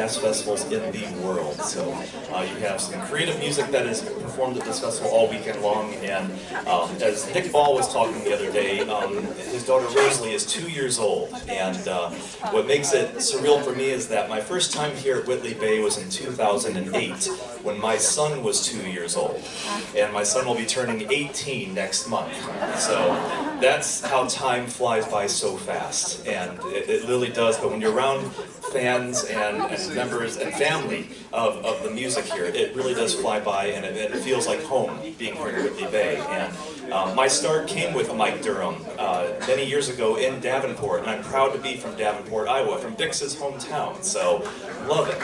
jazz festivals in the world. So you have some creative music that is performed at this festival all weekend long, and as Nick Ball was talking the other day, his daughter Rosalie is 2 years old, and what makes it surreal for me is that my first time here at Whitley Bay was in 2008, when my son was 2 years old, and my son will be turning 18 next month. So that's how time flies by so fast, and it really does. But when you're around fans and members and family of the music here, it really does fly by, and it feels like home being here in Whitley Bay. And my start came with Mike Durham many years ago in Davenport, and I'm proud to be from Davenport, Iowa, from Bix's hometown, so love it.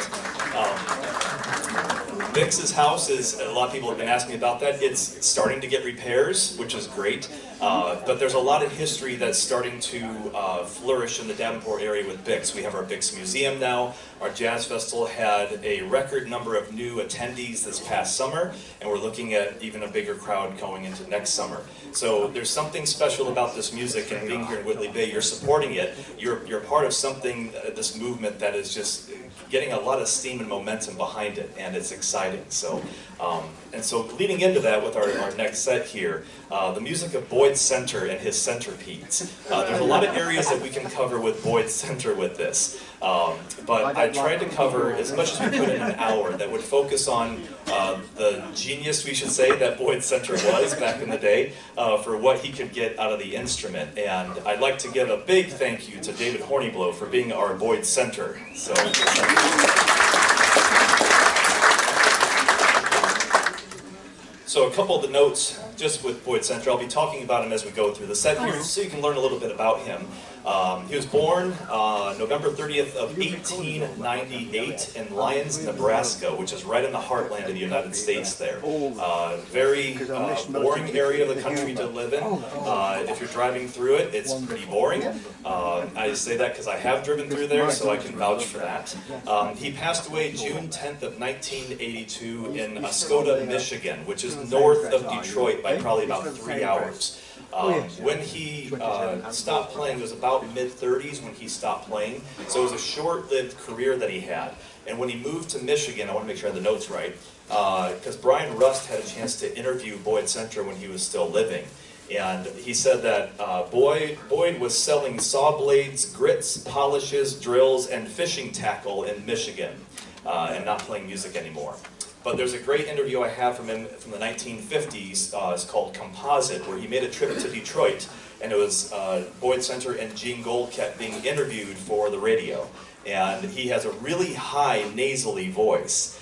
Bix's house is, a lot of people have been asking me about that. It's starting to get repairs, which is great, but there's a lot of history that's starting to flourish in the Davenport area with Bix. We have our Bix Museum now. Our Jazz Festival had a record number of new attendees this past summer, and we're looking at even a bigger crowd going into next summer. So there's something special about this music, and being here in Whitley Bay, you're supporting it. You're part of something, this movement that is just getting a lot of steam and momentum behind it, and it's exciting. So, so leading into that with our next set here, the music of Boyd Center and his centerpiece. There's a lot of areas that we can cover with Boyd Center with this, but I tried to cover as much as we could in an hour that would focus on the genius, we should say, that Boyd Center was back in the day for what he could get out of the instrument. And I'd like to give a big thank you to David Horniblow for being our Boyd Center. So a couple of the notes just with Boyd Center. I'll be talking about him as we go through the set here, so you can learn a little bit about him. He was born November 30th of 1898 in Lyons, Nebraska, which is right in the heartland of the United States there. Very boring area of the country to live in. If you're driving through it, it's pretty boring. I say that because I have driven through there, so I can vouch for that. He passed away June 10th of 1982 in Oscoda, Michigan, which is north of Detroit by probably about 3 hours. When he stopped playing, it was about mid-30s when he stopped playing, so it was a short-lived career that he had. And when he moved to Michigan, I want to make sure I have the notes right, because Brian Rust had a chance to interview Boyd Center when he was still living. And he said that Boyd was selling saw blades, grits, polishes, drills, and fishing tackle in Michigan, and not playing music anymore. But there's a great interview I have from him from the 1950s. It's called Composite, where he made a trip to Detroit, and it was Boyd Center and Gene Goldkett being interviewed for the radio. And he has a really high, nasally voice.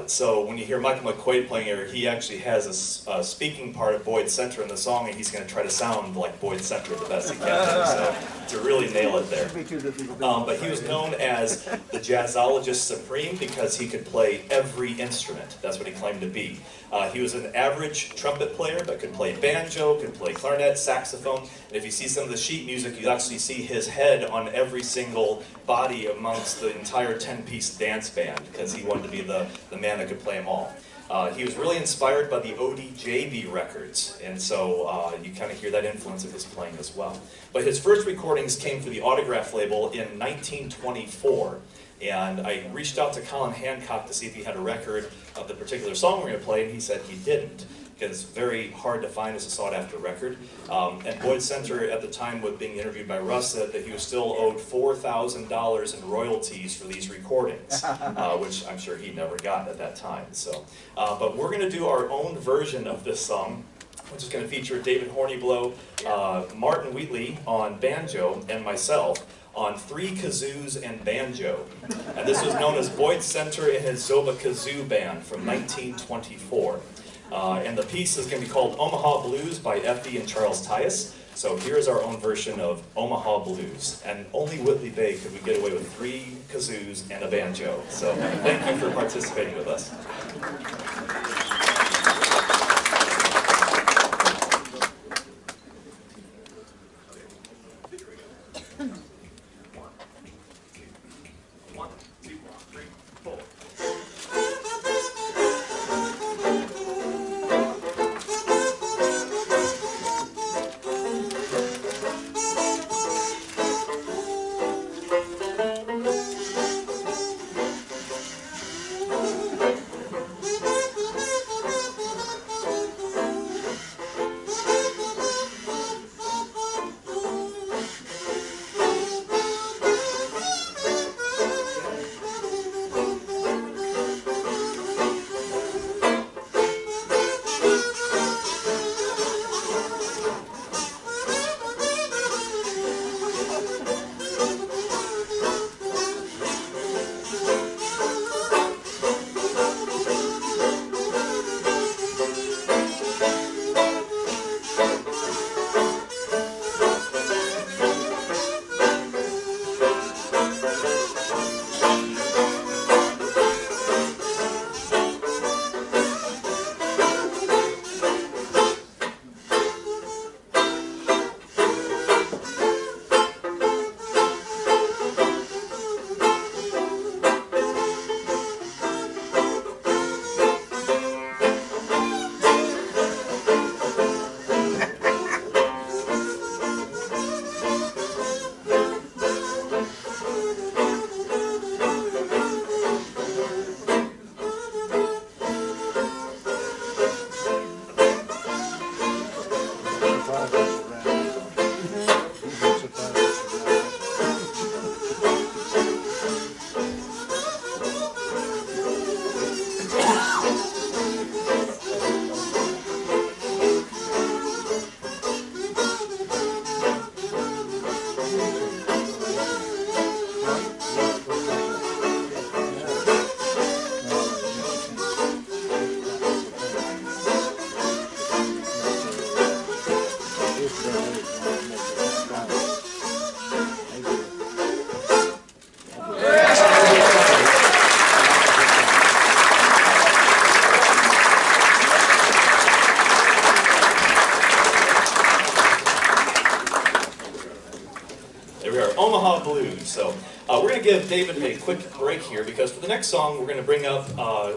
So when you hear Michael McQuaid playing here, he actually has a speaking part of Boyd Center in the song, and he's going to try to sound like Boyd Center the best he can. So to really nail it there. But he was known as the Jazzologist Supreme because he could play every instrument. That's what he claimed to be. He was an average trumpet player, but could play banjo, could play clarinet, saxophone. And if you see some of the sheet music, you actually see his head on every single body amongst the entire 10-piece dance band, because he wanted to be the man that could play them all. He was really inspired by the ODJB records, and so you kind of hear that influence of his playing as well. But his first recordings came through the Autograph label in 1924, and I reached out to Colin Hancock to see if he had a record of the particular song we're going to play, and he said he didn't, because it's very hard to find as a sought-after record. And Boyd Center, at the time with being interviewed by Russ, said that he was still owed $4,000 in royalties for these recordings, which I'm sure he never got at that time. So, but we're going to do our own version of this song, which is going to feature David Horniblow, Martin Wheatley on banjo, and myself on 3 kazoos and banjo. And this was known as Boyd Center and his Zoba Kazoo Band from 1924. And the piece is going to be called Omaha Blues by Effie and Charles Tyus. So here's our own version of Omaha Blues. And only Whitley Bay could we get away with 3 kazoos and a banjo. So thank you for participating with us. give David a quick break here because for the next song we're going to bring up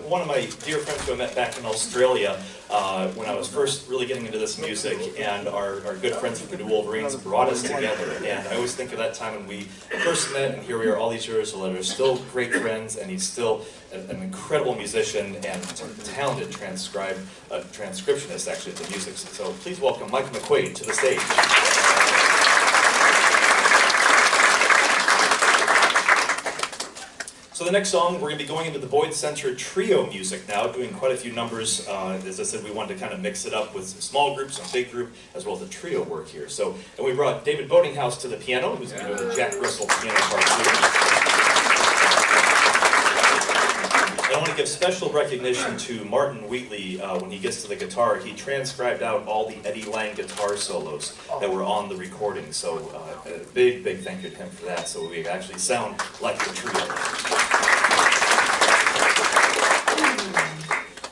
one of my dear friends who I met back in Australia when I was first really getting into this music, and our good friends from the New Wolverines brought us together. And I always think of that time when we first met, and here we are all these years later, still great friends, and he's still an incredible musician and talented transcriptionist actually of the music. So please welcome Mike McQuaid to the stage. So the next song, we're going to be going into the Boyd Center trio music now, doing quite a few numbers. As I said, we wanted to kind of mix it up with some small groups, some big group, as well as the trio work here. So, and we brought David Boeddinghaus to the piano, who's going to do the Jack Bristol piano part too. I want to give special recognition to Martin Wheatley when he gets to the guitar. He transcribed out all the Eddie Lang guitar solos that were on the recording. So a big, big thank you to him for that, so we actually sound like the trio.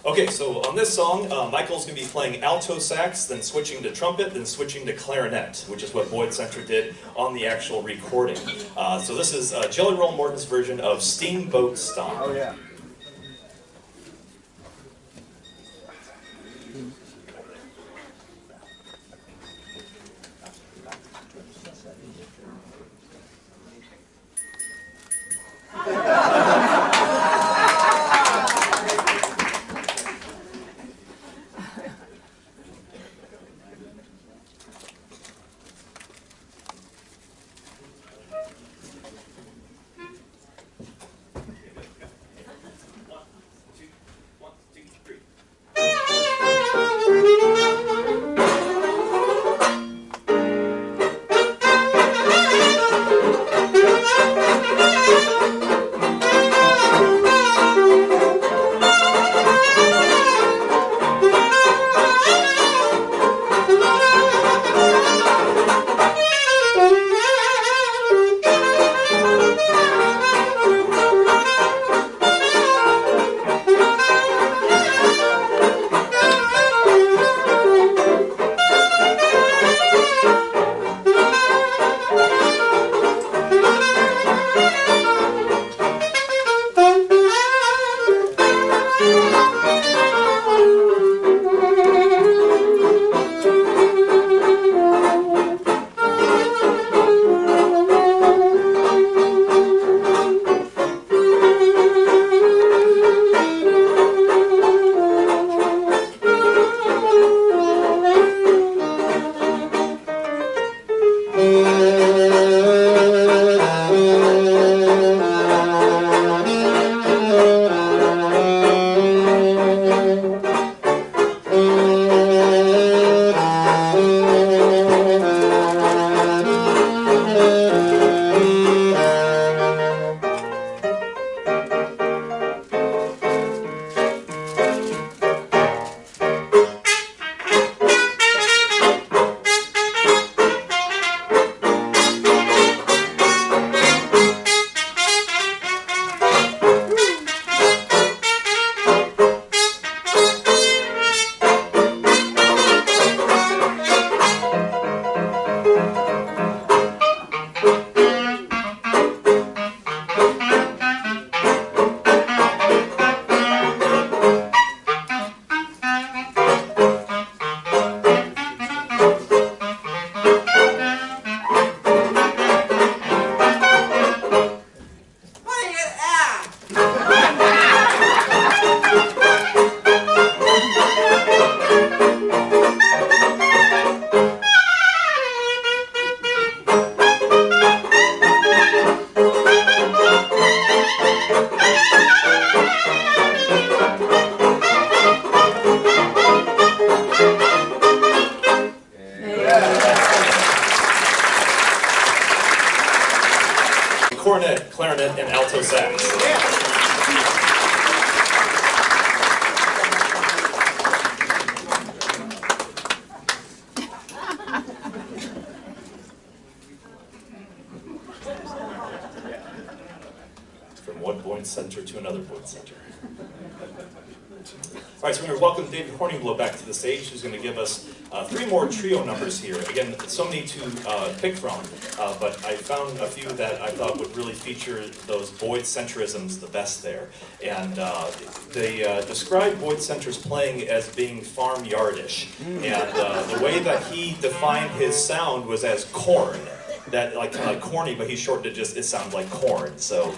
Okay, so on this song, Michael's going to be playing alto sax, then switching to trumpet, then switching to clarinet, which is what Boyd Center did on the actual recording. So this is Jelly Roll Morton's version of Steamboat Stomp. Oh, yeah. Cornet, clarinet, and alto sax. From one Boyd Center to another Boyd Center. All right, so we're going to welcome David Horniblow back to the stage, who's going to give us 3 more trio numbers here. Again, so many to pick from, but I found a few that I thought would really feature those Boyd centrisms the best there. And they describe Boyd centers playing as being farmyardish. And the way that he defined his sound was as corn. That like kind of corny, but he shortened it just, it sounds like corn. So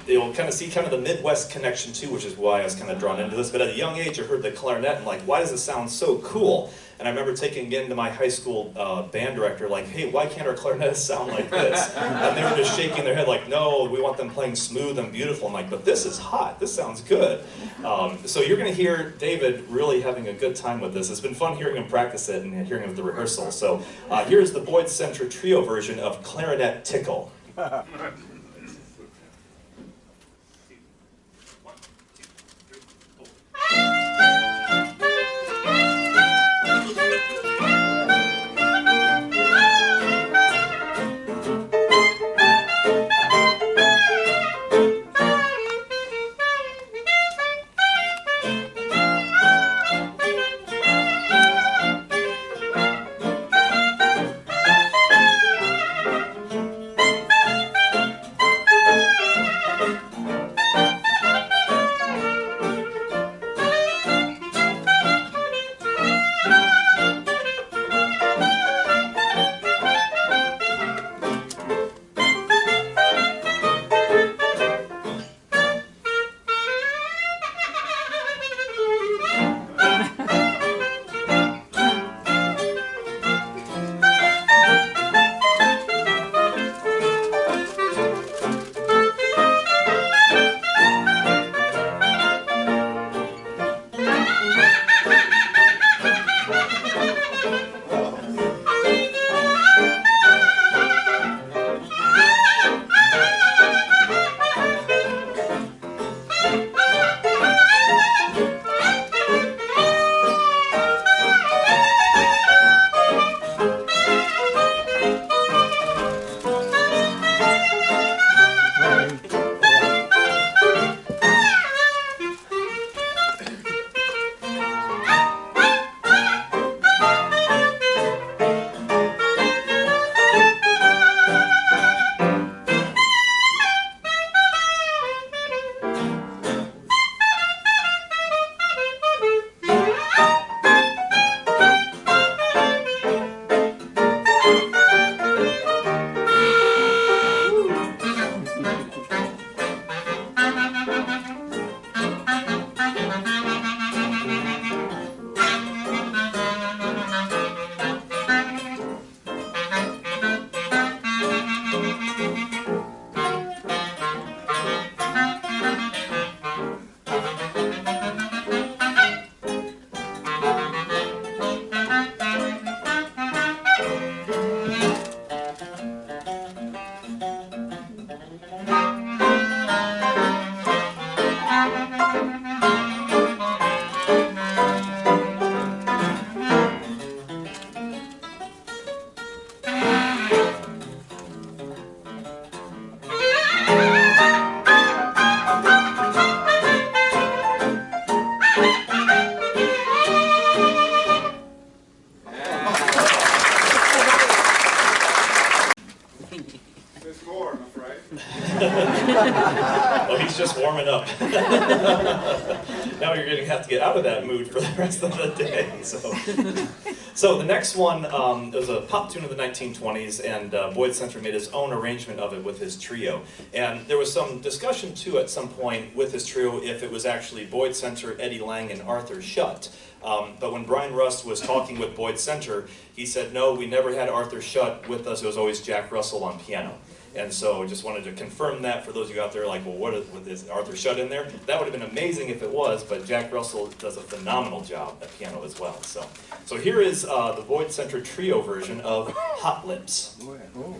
you'll kind of see kind of the Midwest connection too, which is why I was kind of drawn into this. But at a young age, I heard the clarinet and like, why does it sound so cool? And I remember taking it into my high school band director, like, hey, why can't our clarinetists sound like this? And they were just shaking their head like, no, we want them playing smooth and beautiful. I'm like, but this is hot, this sounds good. So you're gonna hear David really having a good time with this. It's been fun hearing him practice it and hearing him at the rehearsal. So here's the Boyd Center Trio version of Clarinet Tickle. Well, he's just warming up. Now you're going to have to get out of that mood for the rest of the day. So the next one was a pop tune of the 1920s, and Boyd Center made his own arrangement of it with his trio. And there was some discussion, too, at some point with his trio if it was actually Boyd Center, Eddie Lang, and Arthur Shutt. But when Brian Rust was talking with Boyd Center, he said, no, we never had Arthur Shutt with us. It was always Jack Russell on piano. And so I just wanted to confirm that for those of you out there like, well, what is Arthur Shutt in there? That would have been amazing if it was, but Jack Russell does a phenomenal job at piano as well. So here is the Boyd Center Trio version of Hot Lips. Oh.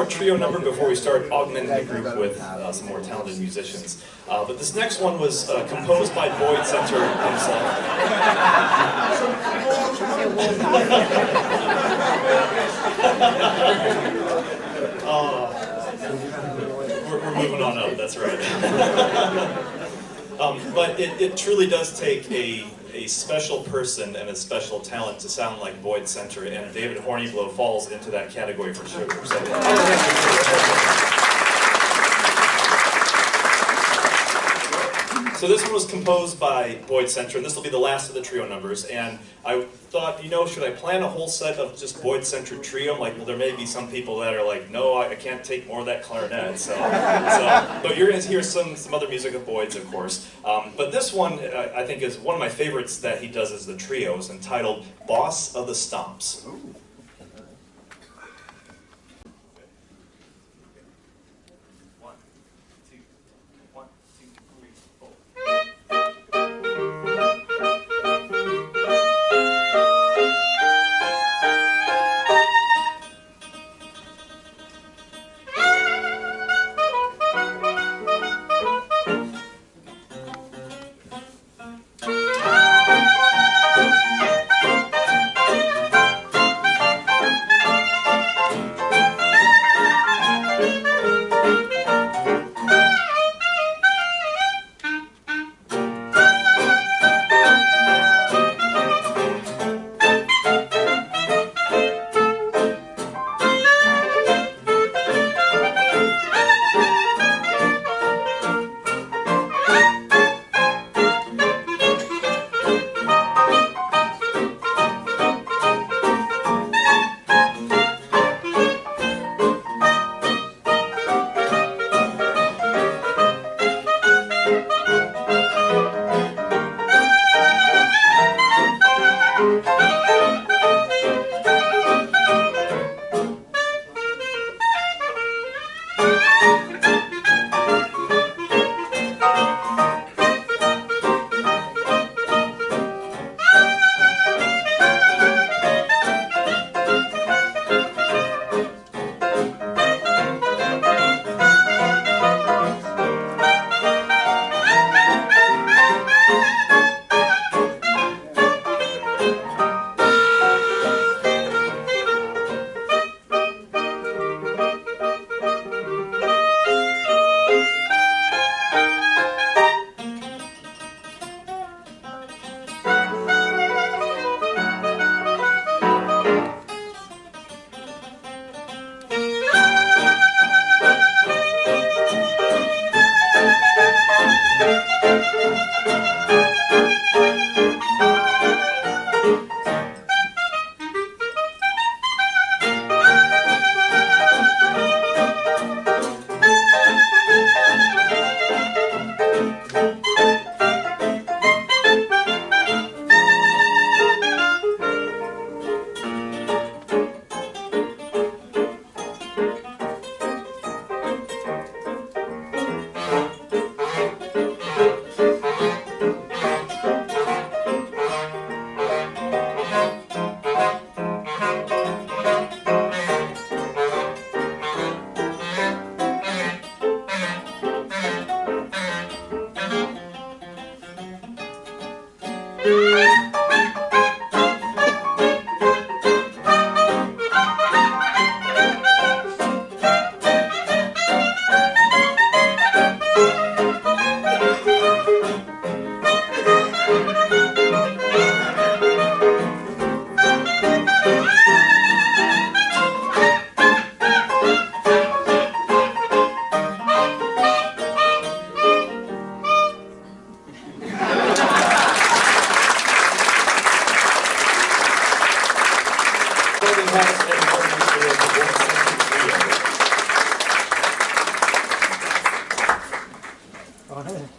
Trio number before we start augmenting the group with some more talented musicians. But this next one was composed by Boyd Center himself. We're moving on up, that's right. But it truly does take a special person and a special talent to sound like Boyd Center, and David Horniblow falls into that category for sure. So this one was composed by Boyd Center, and this will be the last of the trio numbers. And I thought, you know, should I plan a whole set of just Boyd Center trio? Like, well, there may be some people that are like, no, I can't take more of that clarinet. But you're going to hear some other music of Boyd's, of course. But this one, I think, is one of my favorites that he does as the trio. It's entitled Boss of the Stomps. Ooh. Bueddinghaus and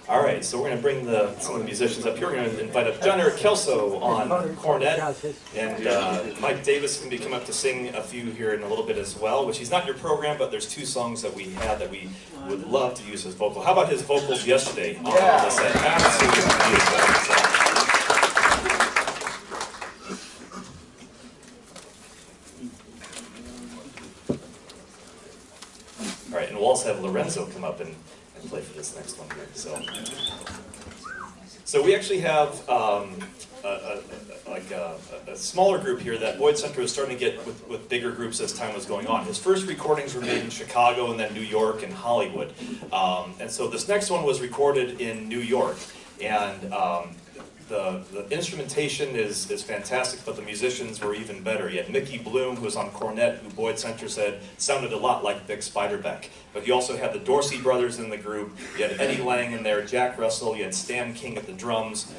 all right, so we're going to bring some of the musicians up here. We're going to invite up Jon-Erik Kellso on cornet, and Mike Davis can be coming up to sing a few here in a little bit as well, which he's not in your program, but there's 2 songs that we had that we would love to use his vocal. How about his vocals yesterday on the set? Absolutely beautiful. All right, and we'll also have Lorenzo come up and play for this next one here. So we actually have a smaller group here that Boyd Center is starting to get with bigger groups as time was going on. His first recordings were made in Chicago and then New York and Hollywood. And so this next one was recorded in New York. And the instrumentation is fantastic, but the musicians were even better. You had Mickey Bloom, who was on cornet, who Boyd Center said sounded a lot like Vic Spiderbeck. But you also had the Dorsey brothers in the group. You had Eddie Lang in there, Jack Russell. You had Stan King at the drums.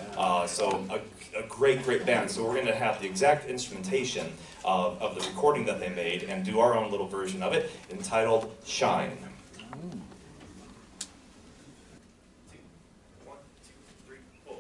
So a great band. So we're going to have the exact instrumentation of the recording that they made and do our own little version of it entitled Shine. 1, 2, 3, 4.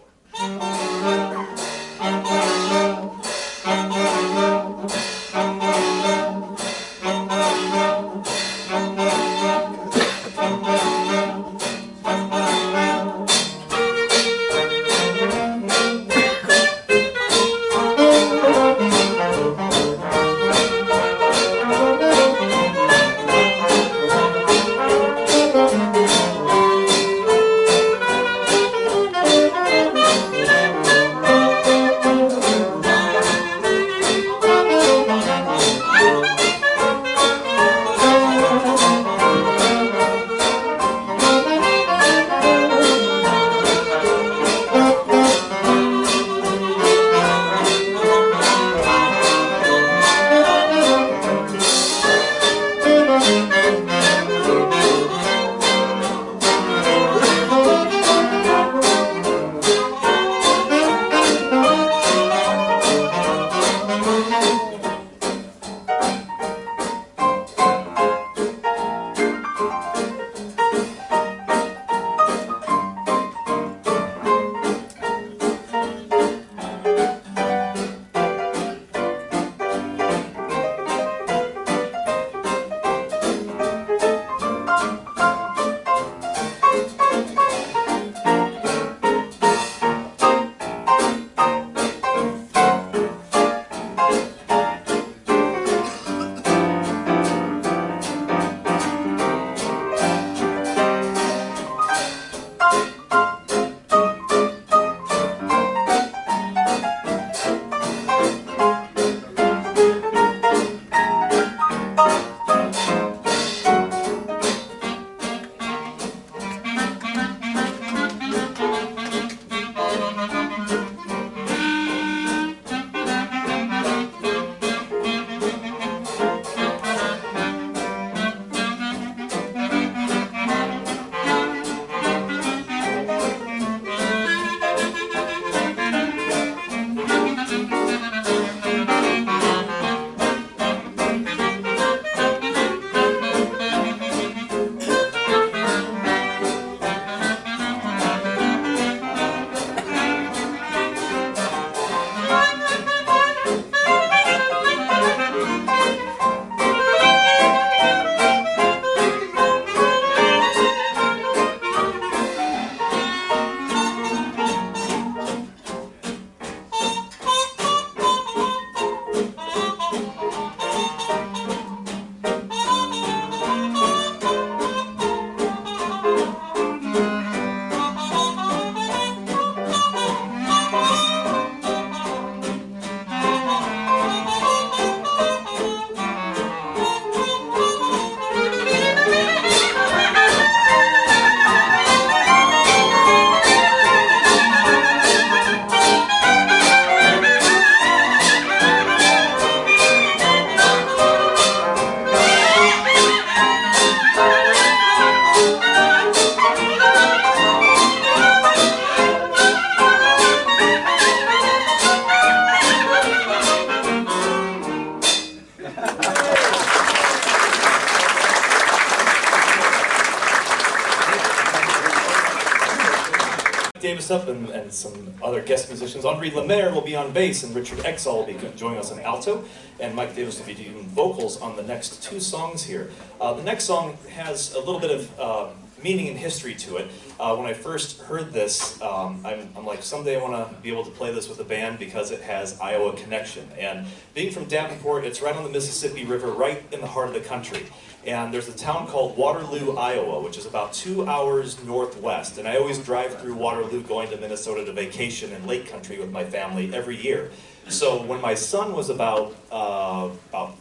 Davis up and some other guest musicians. Henri Lemaire will be on bass, and Richard Exall will be joining us on alto, and Mike Davis will be doing vocals on the next two songs here. The next song has a little bit of meaning and history to it. When I first heard this, I'm like, someday I want to be able to play this with a band because it has Iowa connection. And being from Davenport, it's right on the Mississippi River, right in the heart of the country. And there's a town called Waterloo, Iowa, which is about 2 hours northwest. And I always drive through Waterloo going to Minnesota to vacation in Lake Country with my family every year. So when my son was about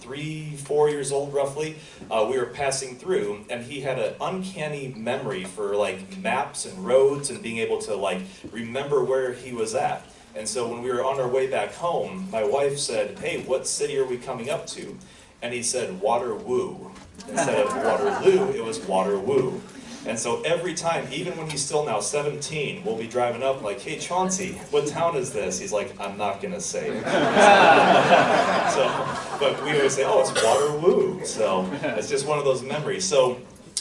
3, 4 years old roughly, we were passing through, and he had an uncanny memory for like maps and roads and being able to like remember where he was at. And so when we were on our way back home, my wife said, "Hey, what city are we coming up to?" And he said, "Waterloo." Instead of Waterloo, it was Waterwoo. And so every time, even when he's still now 17, we'll be driving up like, "Hey Chauncey, what town is this?" He's like, "I'm not gonna say." But we always say, "Oh, it's Waterwoo." So it's just one of those memories. So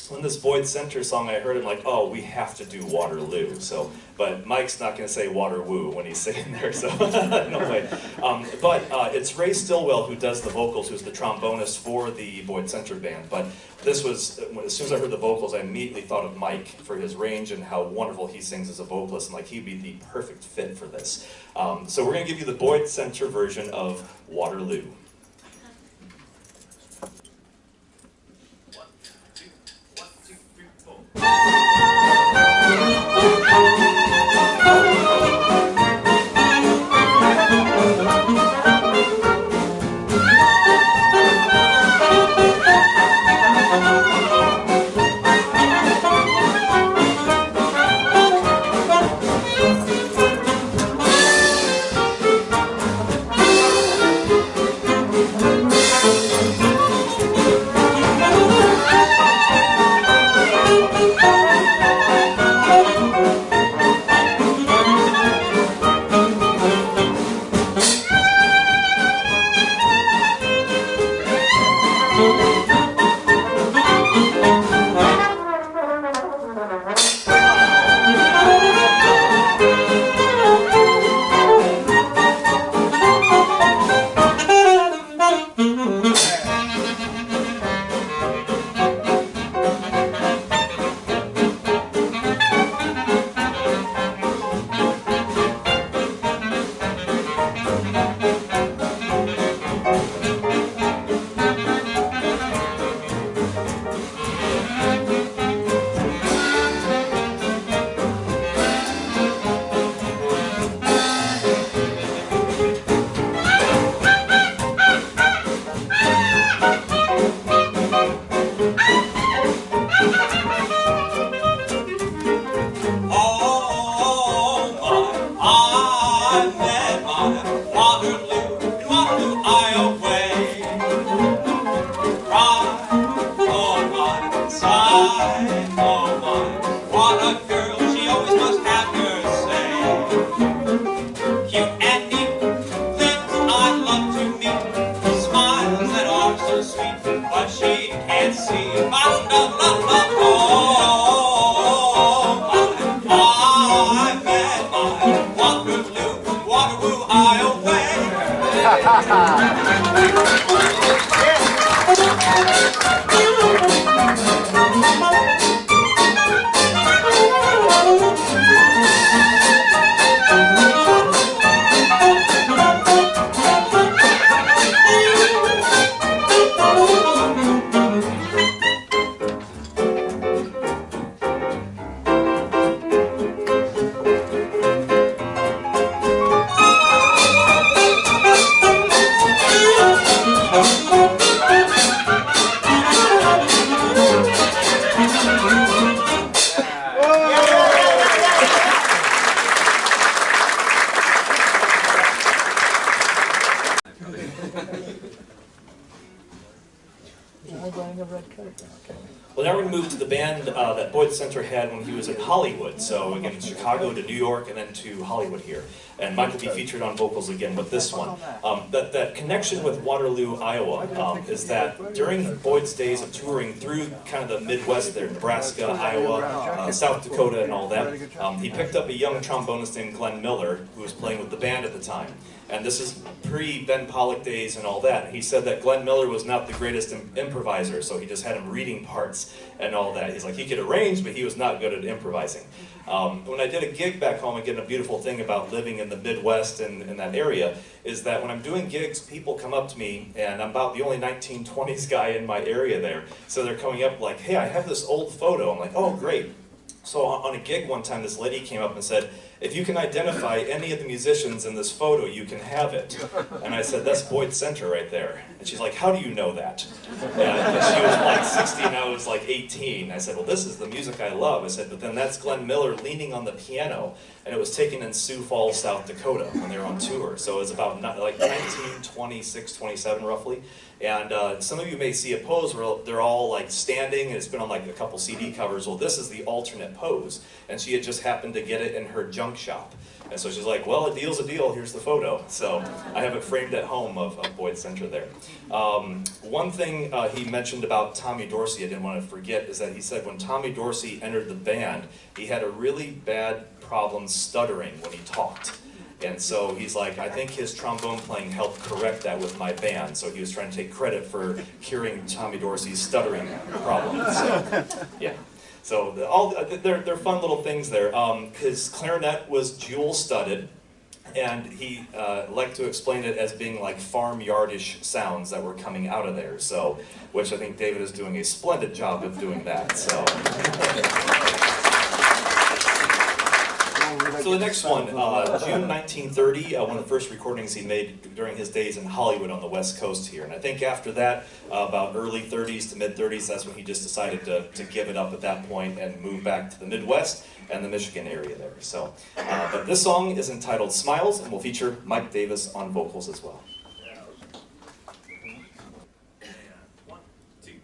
when this Boyd Center song, I heard him like, "Oh, we have to do Waterloo." So, but Mike's not going to say Waterwoo when he's singing there, so no way. But it's Ray Stillwell who does the vocals, who's the trombonist for the Boyd Center band. But this was, as soon as I heard the vocals, I immediately thought of Mike for his range and how wonderful he sings as a vocalist, and like he'd be the perfect fit for this. So we're going to give you the Boyd Center version of Waterloo. Well, now we're going to move to the band that Boyd Center had when he was in Hollywood. So again, Chicago to New York and then to Hollywood here. And Mike will be featured on vocals again with this one. That connection with Waterloo, Iowa, is that during Boyd's days of touring through kind of the Midwest there, Nebraska, Iowa, South Dakota and all that, he picked up a young trombonist named Glenn Miller, who was playing with the band at the time. And this is pre-Ben Pollock days and all that. He said that Glenn Miller was not the greatest improviser, so he just had him reading parts and all that. He's like, he could arrange, but he was not good at improvising. When I did a gig back home, again, a beautiful thing about living in the Midwest and in that area is that when I'm doing gigs, people come up to me, and I'm about the only 1920s guy in my area there. So they're coming up like, hey, I have this old photo. I'm like, oh, great. So on a gig one time, this lady came up and said, if you can identify any of the musicians in this photo, you can have it. And I said, that's Boyd Center right there. And she's like, how do you know that? And she was like 60 and I was like 18. I said, well, this is the music I love. I said, but then that's Glenn Miller leaning on the piano. And it was taken in Sioux Falls, South Dakota when they were on tour. So it was about like 1926, 27 roughly. And some of you may see a pose where they're all like standing, and it's been on like a couple CD covers. Well, this is the alternate pose. And she had just happened to get it in her junk shop. And so she's like, well, a deal's a deal, here's the photo. So I have it framed at home of Boyd Center there. One thing he mentioned about Tommy Dorsey I didn't want to forget is that he said when Tommy Dorsey entered the band, he had a really bad problem stuttering when he talked. And so he's like, I think his trombone playing helped correct that with my band. So he was trying to take credit for curing Tommy Dorsey's stuttering problem. So, yeah. So they're fun little things there. His clarinet was jewel-studded, and he liked to explain it as being like farm-yardish sounds that were coming out of there. So, which I think David is doing a splendid job of doing that. So. So the next one, June 1930, one of the first recordings he made during his days in Hollywood on the West Coast here. And I think after that, about early 30s to mid 30s, that's when he just decided to give it up at that point and move back to the Midwest and the Michigan area there. So, but this song is entitled Smiles, and will feature Mike Davis on vocals as well. 1, 2.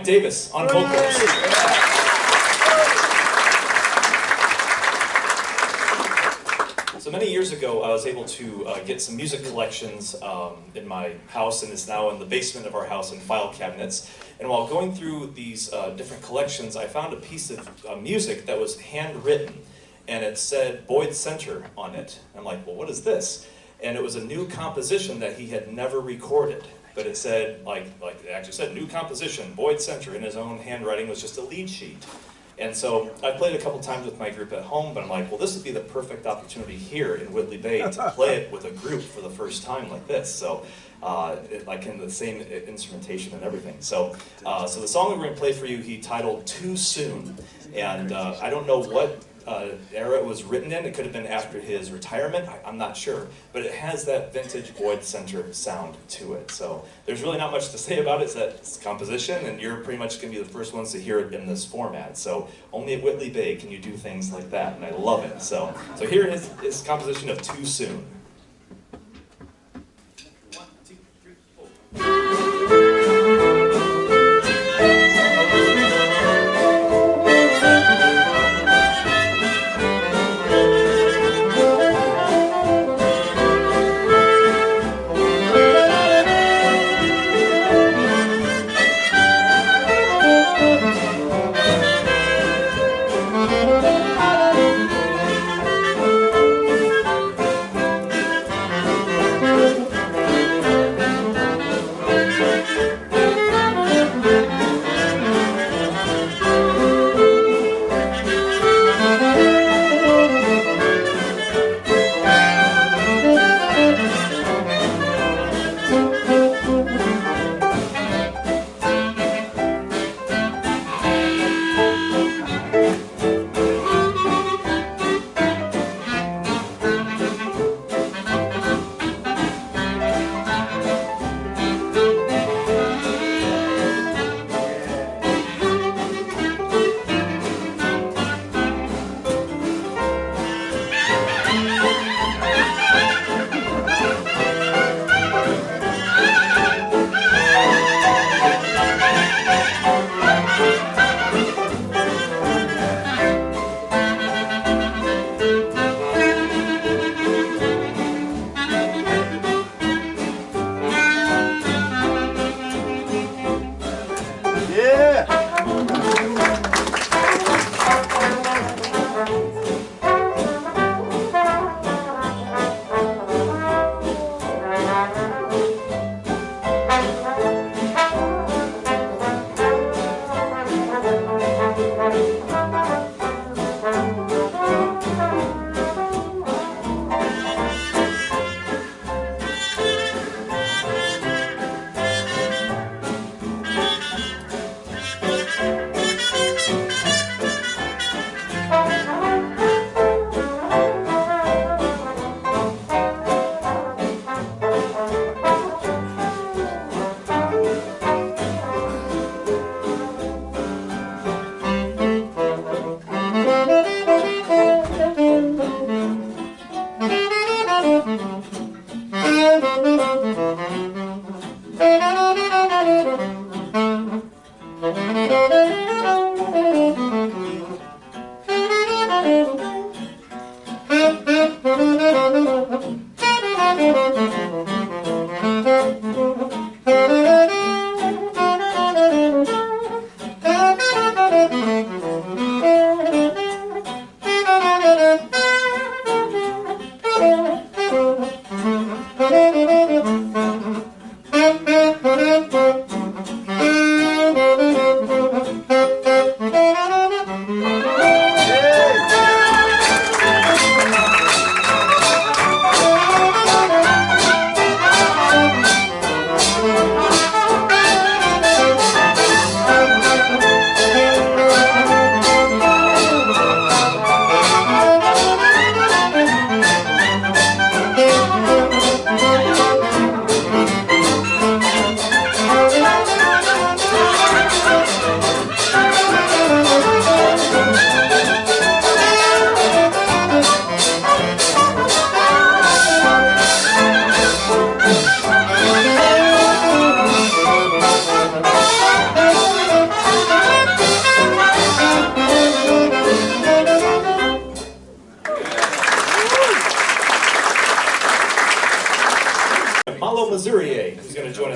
Mike Davis on vocals. So many years ago, I was able to get some music collections in my house, and it's now in the basement of our house in file cabinets. And while going through these different collections, I found a piece of music that was handwritten, and it said Boyd Center on it. I'm like, well, what is this? And it was a new composition that he had never recorded. But it said, like it actually said, new composition, Boyd Center, in his own handwriting, was just a lead sheet. And so I played a couple times with my group at home, but I'm like, well, this would be the perfect opportunity here in Whitley Bay to play it with a group for the first time like this. So, like in the same instrumentation and everything. So, so the song that we're going to play for you, he titled Too Soon. And I don't know what era it was written in. It could have been after his retirement, I'm not sure. But it has that vintage Boyd Center sound to it. So there's really not much to say about it. It's composition, and you're pretty much going to be the first ones to hear it in this format. So only at Whitley Bay can you do things like that, and I love it. So here is his composition of Too Soon. 1, 2, 3, 4.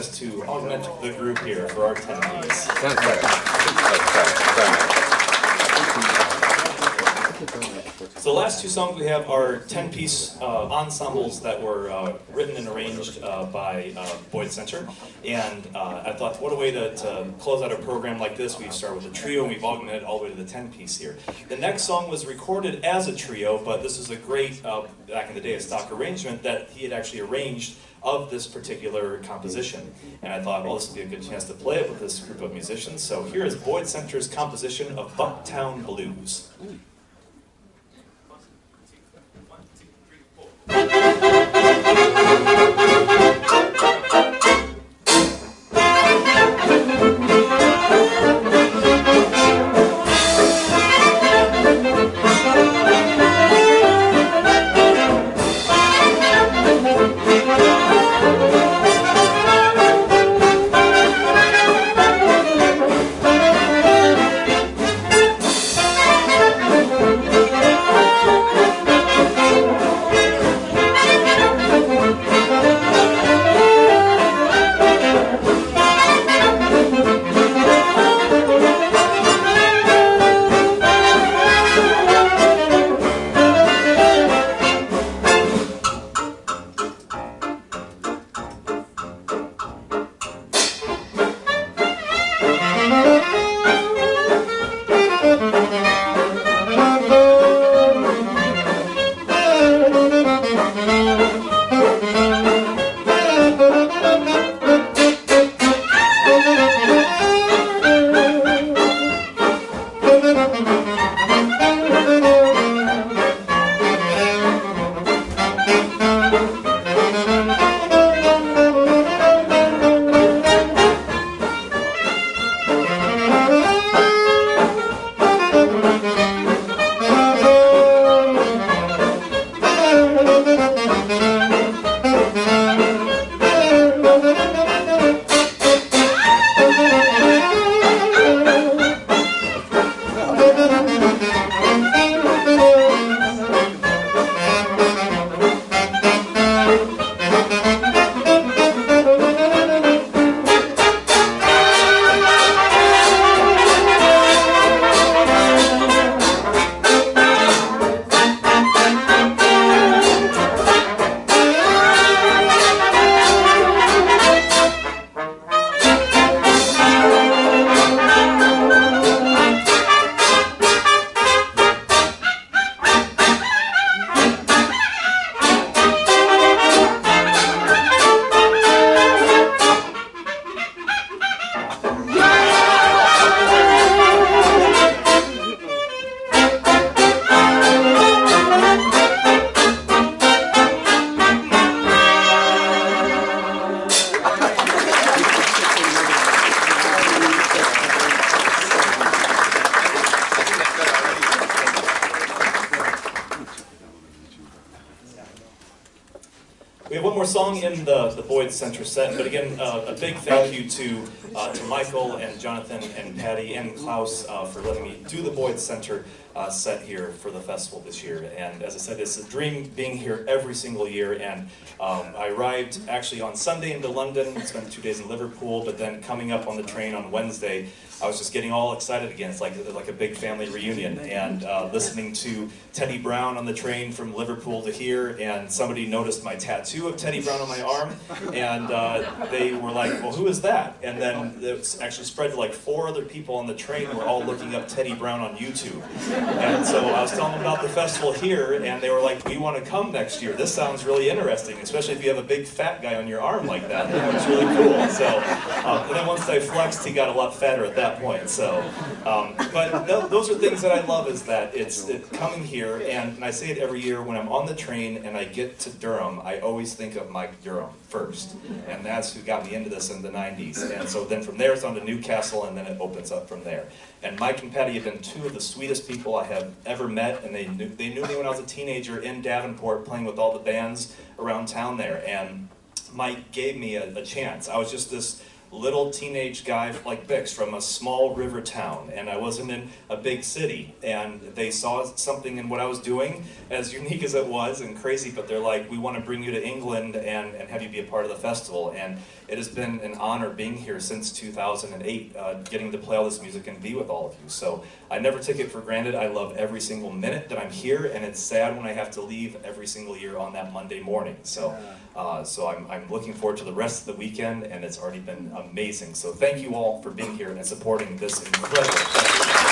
guys to augment the group here for our 10 piece. So the last two songs we have are 10-piece ensembles that were written and arranged by Boyd Center. And I thought, what a way to close out a program like this. We start with a trio and we've augmented all the way to the 10-piece here. The next song was recorded as a trio, but this is a great, back in the day, a stock arrangement that he had actually arranged of this particular composition. And I thought, well, this would be a good chance to play it with this group of musicians. So here is Boyd Center's composition of Bucktown Blues. Song in the Boyd Center set, but again, a big thank you to Michael and Jonathan and Patty and Klaus for letting me do the Boyd Center set here for the festival this year. And as I said, it's a dream being here every single year. And I arrived actually on Sunday into London, spent 2 days in Liverpool, but then coming up on the train on Wednesday, I was just getting all excited again. It's like a big family reunion. And listening to Teddy Brown on the train from Liverpool to here, and somebody noticed my tattoo of Teddy Brown on my arm, and they were like, well, who is that? And then it actually spread to like 4 other people on the train who were all looking up Teddy Brown on YouTube. And so I was telling them about the festival here, and they were like, we want to come next year. This sounds really interesting, especially if you have a big fat guy on your arm like that. It's really cool. So, and then once I flexed, he got a lot fatter at that point. So, but those are things that I love, is that it's coming here, and I say it every year when I'm on the train and I get to Durham, I always think of Mike Durham first, and that's who got me into this in the 90s. And so then from there it's on to Newcastle, and then it opens up from there. And Mike and Patty have been two of the sweetest people I have ever met, and they knew me when I was a teenager in Davenport playing with all the bands around town there, and Mike gave me a chance. I was just this little teenage guy like Bix from a small river town, and I wasn't in a big city, and they saw something in what I was doing, as unique as it was and crazy, but they're like, we want to bring you to England and have you be a part of the festival. And it has been an honor being here since 2008, getting to play all this music and be with all of you. So I never take it for granted. I love every single minute that I'm here, and it's sad when I have to leave every single year on that Monday morning. So I'm looking forward to the rest of the weekend, and it's already been amazing. So thank you all for being here and supporting this incredible festival.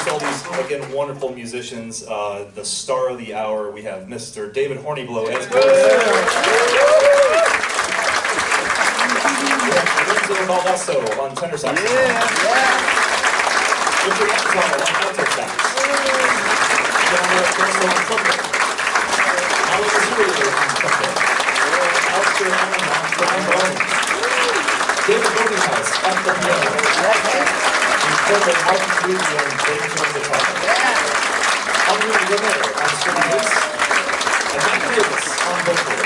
All these, again, wonderful musicians. The star of the hour, we have Mr. David Horniblow as well. We have Lorenzo Baldasso on tenor sax. Richard Exall on alto sax. Jon-Erik Kellso on trumpet. Malo Mazurie on trumpet. Alistair Allan on trombone. David Boeddinghaus on the piano. Lemaire on Stomps, and on vocals.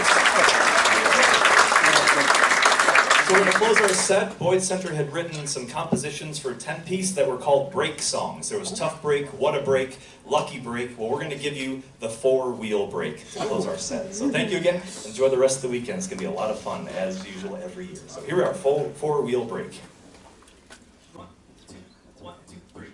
So we're going to close our set. Boyd Center had written some compositions for 10-piece that were called break songs. There was Tough Break, What a Break, Lucky Break. Well, we're going to give you the 4-wheel break to close our set. So thank you again. Enjoy the rest of the weekend. It's going to be a lot of fun, as usual, every year. So here we are, 4-wheel break. 1, 2, 1, 2, 3.